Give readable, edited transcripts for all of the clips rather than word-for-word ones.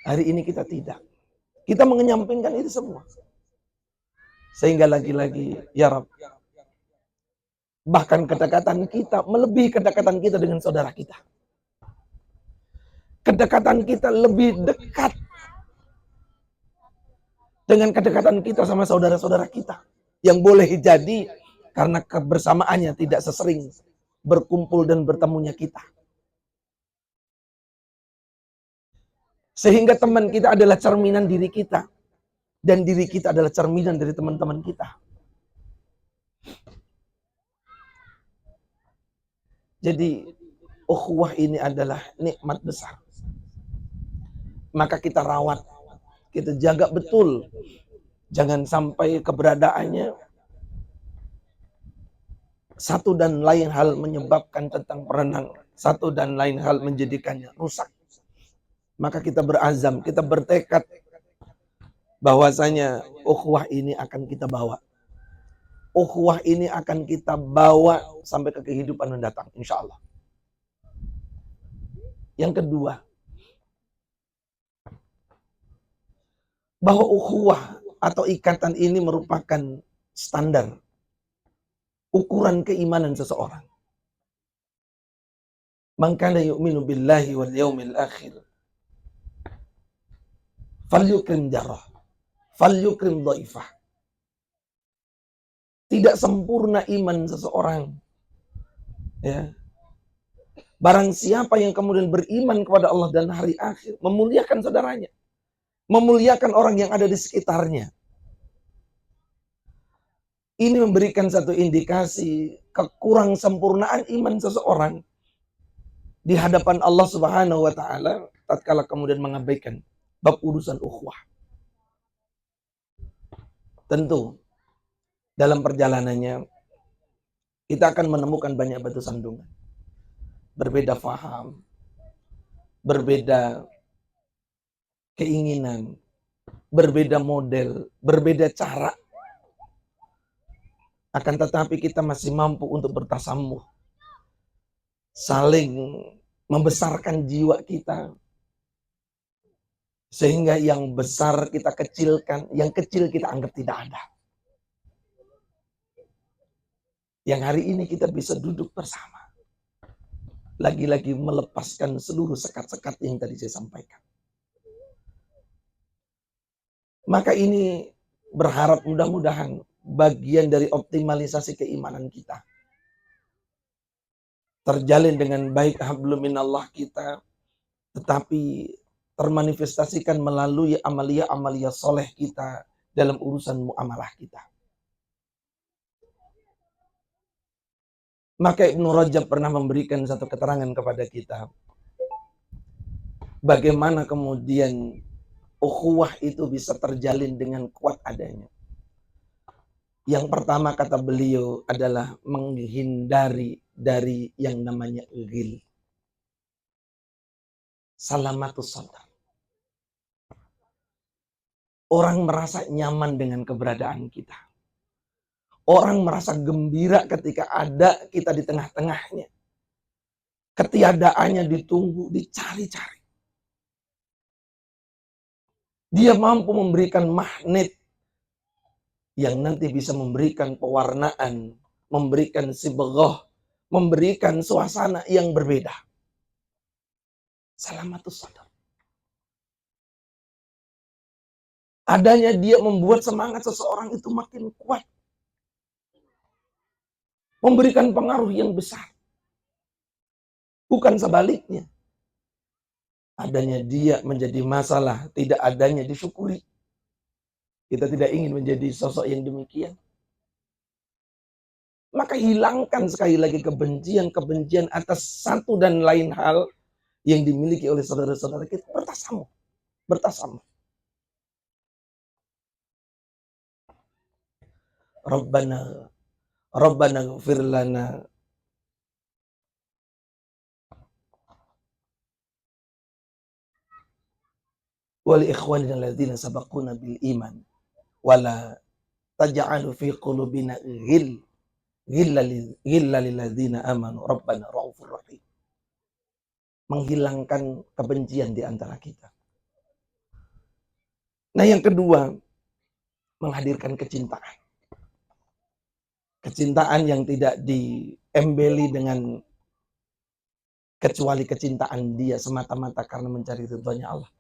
Hari ini kita tidak. Kita mengenyampingkan itu semua. Sehingga lagi-lagi, ya Rabb, bahkan kedekatan kita melebihi kedekatan kita dengan saudara kita. Kedekatan kita lebih dekat dengan kedekatan kita sama saudara-saudara kita. Yang boleh jadi karena kebersamaannya tidak sesering berkumpul dan bertemunya kita. Sehingga teman kita adalah cerminan diri kita. Dan diri kita adalah cerminan dari teman-teman kita. Jadi ukhuwah ini adalah nikmat besar. Maka kita rawat, kita jaga betul. Jangan sampai keberadaannya satu dan lain hal menyebabkan tentang perenang. Satu dan lain hal menjadikannya rusak. Maka kita berazam, kita bertekad bahwasanya ukhuwah ini akan kita bawa. Ukhuwah ini akan kita bawa sampai ke kehidupan mendatang, insya Allah. Yang kedua, bahwa ukhuwah atau ikatan ini merupakan standar, ukuran keimanan seseorang. Man kana yu'minu billahi wal yaumil akhir falyukrim jarah, falyukrim dhaifah. Tidak sempurna iman seseorang, ya. Barang siapa yang kemudian beriman kepada Allah dan hari akhir, memuliakan saudaranya, memuliakan orang yang ada di sekitarnya. Ini memberikan satu indikasi kekurang sempurnaan iman seseorang di hadapan Allah Subhanahu wa taala tatkala kemudian mengabaikan bab urusan ukhuwah. Tentu dalam perjalanannya kita akan menemukan banyak batu sandungan. Berbeda faham, berbeda keinginan, berbeda model, berbeda cara. Akan tetapi kita masih mampu untuk bertasamuh, saling membesarkan jiwa kita, sehingga yang besar kita kecilkan, yang kecil kita anggap tidak ada. Yang hari ini kita bisa duduk bersama, lagi-lagi melepaskan seluruh sekat-sekat yang tadi saya sampaikan. Maka ini berharap mudah-mudahan bagian dari optimalisasi keimanan kita terjalin dengan baik hablum minallah kita, tetapi termanifestasikan melalui amalia-amalia soleh kita dalam urusan muamalah kita. Maka Ibnu Rajab pernah memberikan satu keterangan kepada kita, bagaimana kemudian ukhuwah itu bisa terjalin dengan kuat adanya. Yang pertama kata beliau adalah menghindari dari yang namanya ghil. Salamatus sadar. Orang merasa nyaman dengan keberadaan kita. Orang merasa gembira ketika ada kita di tengah-tengahnya. Ketiadaannya ditunggu, dicari-cari. Dia mampu memberikan magnet yang nanti bisa memberikan pewarnaan, memberikan sibghah, memberikan suasana yang berbeda. Salamatus sadar. Adanya dia membuat semangat seseorang itu makin kuat. Memberikan pengaruh yang besar. Bukan sebaliknya. Adanya dia menjadi masalah, tidak adanya disyukuri. Kita tidak ingin menjadi sosok yang demikian. Maka hilangkan sekali lagi kebencian-kebencian atas satu dan lain hal yang dimiliki oleh saudara-saudara kita. Bertasamuh. Bertasamuh. Rabbana ighfir lana wa li ikhwanina alladzina sabaquna bil iman wala taj'alu fi qulubina ghilla lil ladzina amanu rabbana raufur rahim. Menghilangkan kebencian di antara kita. Nah, yang kedua, menghadirkan kecintaan. Kecintaan yang tidak diembeli dengan kecuali kecintaan dia semata-mata karena mencari ridhonya Allah.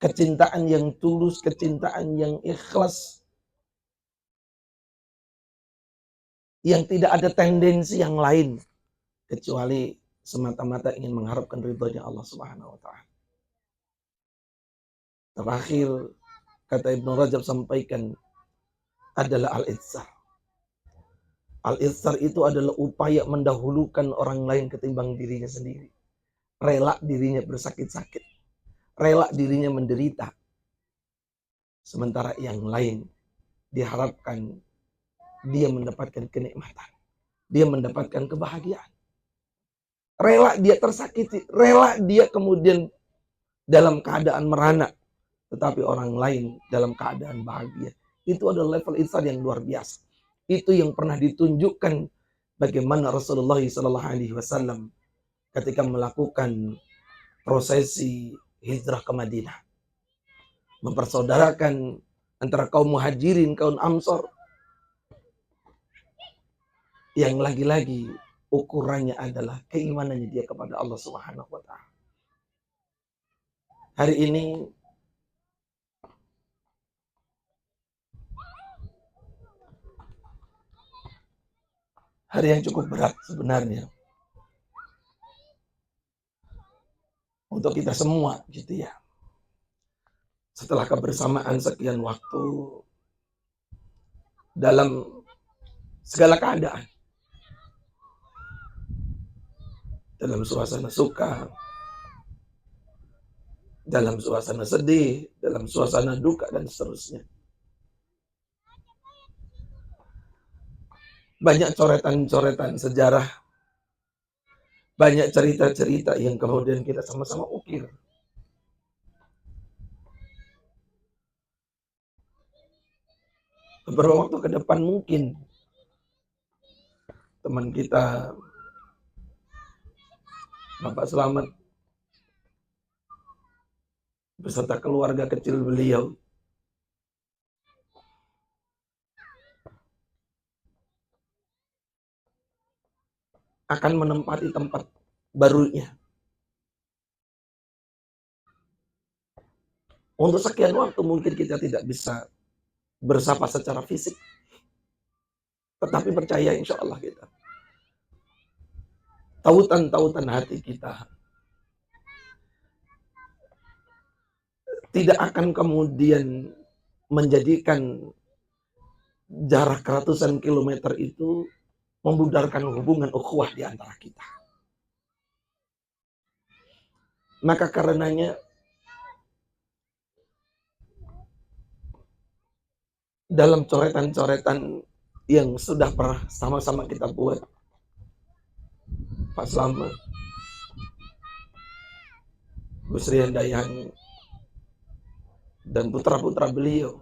Kecintaan yang tulus, kecintaan yang ikhlas, yang tidak ada tendensi yang lain kecuali semata-mata ingin mengharapkan ridhonya Allah Subhanahu wa taala. Terakhir, kata Ibnu Rajab sampaikan adalah al-itsar. Al-itsar itu adalah upaya mendahulukan orang lain ketimbang dirinya sendiri. Rela dirinya bersakit-sakit, rela dirinya menderita. Sementara yang lain diharapkan dia mendapatkan kenikmatan, dia mendapatkan kebahagiaan. Rela dia tersakiti, rela dia kemudian dalam keadaan merana, tetapi orang lain dalam keadaan bahagia. Itu adalah level ihsan yang luar biasa. Itu yang pernah ditunjukkan bagaimana Rasulullah SAW ketika melakukan prosesi hijrah ke Madinah, mempersaudarakan antara kaum muhajirin, kaum ansor, yang lagi-lagi ukurannya adalah keimanannya dia kepada Allah Subhanahu wa taala. Hari ini hari yang cukup berat sebenarnya untuk kita semua gitu ya. Setelah kebersamaan sekian waktu dalam segala keadaan, dalam suasana suka, dalam suasana sedih, dalam suasana duka dan seterusnya. Banyak coretan-coretan sejarah, banyak cerita-cerita yang kemudian kita sama-sama ukir. Beberapa waktu ke depan mungkin teman kita Bapak Selamat beserta keluarga kecil beliau akan menempati tempat barunya. Untuk sekian waktu mungkin kita tidak bisa bersapa secara fisik, tetapi percaya insya Allah kita, tautan-tautan hati kita tidak akan kemudian menjadikan jarak ratusan kilometer itu membudarkan hubungan ukhuwah di antara kita. Maka karenanya dalam coretan-coretan yang sudah pernah sama-sama kita buat, Pak Slamet, Bu Sri Handayani, dan putra-putra beliau,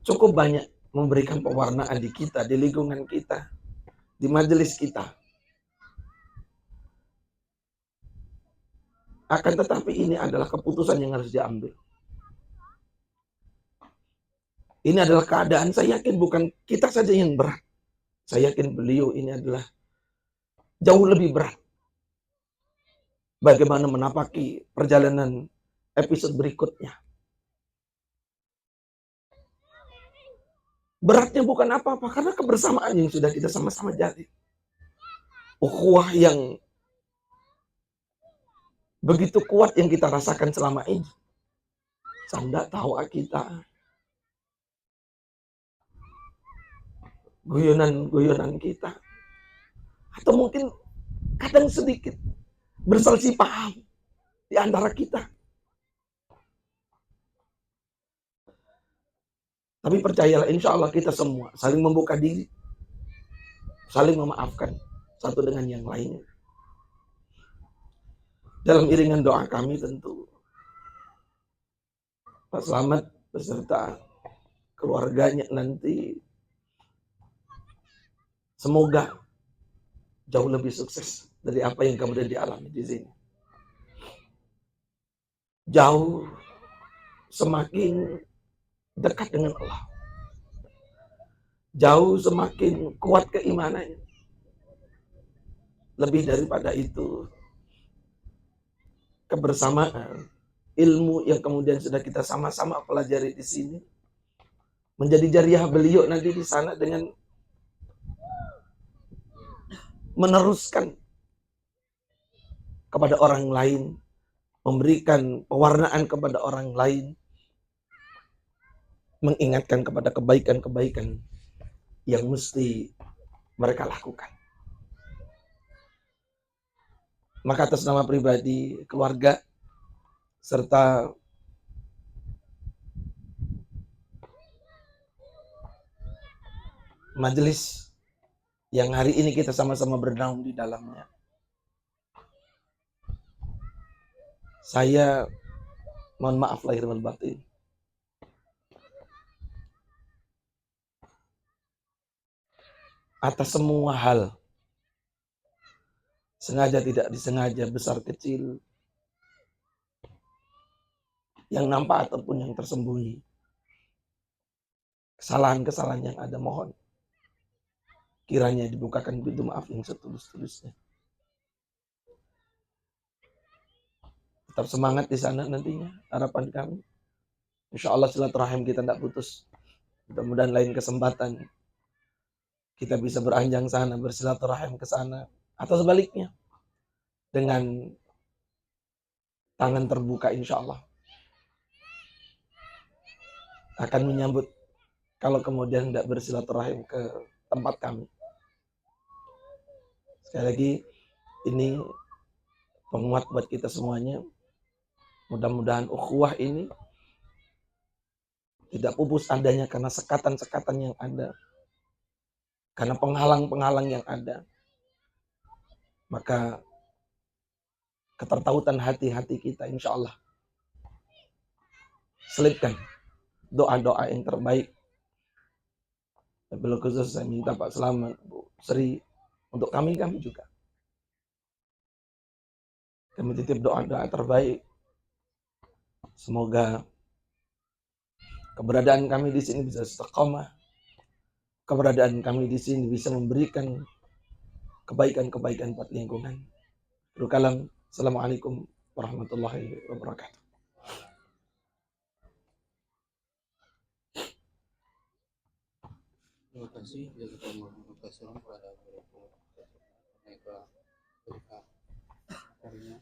cukup banyak memberikan pewarnaan di kita, di lingkungan kita, di majelis kita. Akan tetapi ini adalah keputusan yang harus diambil. Ini adalah keadaan, saya yakin bukan kita saja yang berat. Saya yakin beliau ini adalah jauh lebih berat. Bagaimana menapaki perjalanan episode berikutnya. Beratnya bukan apa-apa, karena kebersamaan yang sudah kita sama-sama jalin. Ukhuwah yang begitu kuat yang kita rasakan selama ini. Canda tawa kita, guyonan-guyonan kita, atau mungkin kadang sedikit berselisih paham di antara kita. Tapi percayalah, insya Allah kita semua saling membuka diri, saling memaafkan satu dengan yang lainnya. Dalam iringan doa kami tentu Pak Slamet beserta keluarganya nanti semoga jauh lebih sukses dari apa yang kemudian dialami di sini. Jauh semakin dekat dengan Allah. Jauh semakin kuat keimanannya. Lebih daripada itu, kebersamaan, ilmu yang kemudian sudah kita sama-sama pelajari di sini, menjadi jariah beliau nanti di sana dengan meneruskan kepada orang lain, memberikan pewarnaan kepada orang lain, mengingatkan kepada kebaikan-kebaikan yang mesti mereka lakukan. Maka atas nama pribadi, keluarga, serta majelis yang hari ini kita sama-sama bernaung di dalamnya, saya mohon maaf lahir dan batin atas semua hal, sengaja tidak disengaja, besar kecil, yang nampak ataupun yang tersembunyi. Kesalahan-kesalahan yang ada, mohon kiranya dibukakan pintu maaf yang setulus-tulusnya. Tetap semangat di sana nantinya, harapan kami. Insya Allah silaturahim kita tidak putus. Mudah-mudahan lain kesempatan kita bisa beranjang sana, bersilaturahim ke sana, atau sebaliknya dengan tangan terbuka insya Allah akan menyambut kalau kemudian tidak bersilaturahim ke tempat kami. Sekali lagi ini penguat buat kita semuanya. Mudah-mudahan ukhuwah ini tidak pupus adanya karena sekatan-sekatan yang ada, karena penghalang-penghalang yang ada. Maka ketertautan hati-hati kita insya Allah selipkan doa-doa yang terbaik. Wabil khusus saya minta Pak Selamat, Bu Sri, untuk kami juga. Kami titip doa-doa terbaik. Semoga keberadaan kami di sini bisa istiqomah. Keberadaan kami di sini bisa memberikan kebaikan-kebaikan buat lingkungan. Kalam. Assalamualaikum warahmatullahi wabarakatuh. Terima kasih kepada